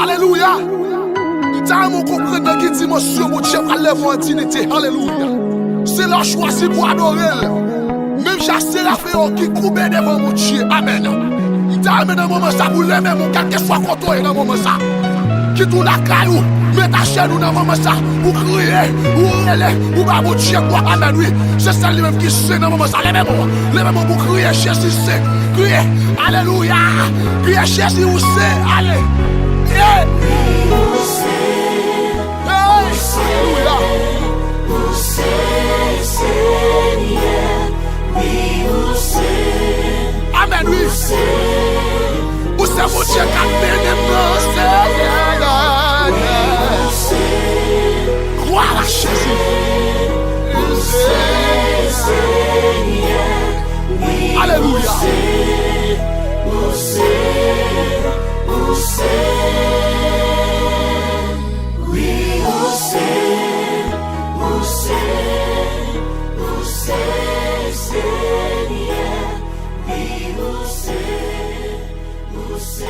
Alléluia. T'as mon comprendre qui dit monsieur mon Dieu à lève en dignité. Alléluia. C'est leur choisi pour adorer. Même chasser la fée qui coupe devant mon Dieu. Amen. T'as amené un moment ça pour lever mon quel que soit contrôlé dans moment ça. Qui tout la caillou, mets ta chaîne dans moment ça pour crier, ou pas mon Dieu quoi. Amen. Oui. C'est ça lui-même qui sait dans moment ça. Levez-moi pour crier Jésus c'est. Crier. Alléluia. Crier Jésus où c'est. Allez. Yeah. Amen, oui. Où c'est mon Dieu qui a béni nous? Gloire à Jésus. Alléluia. Você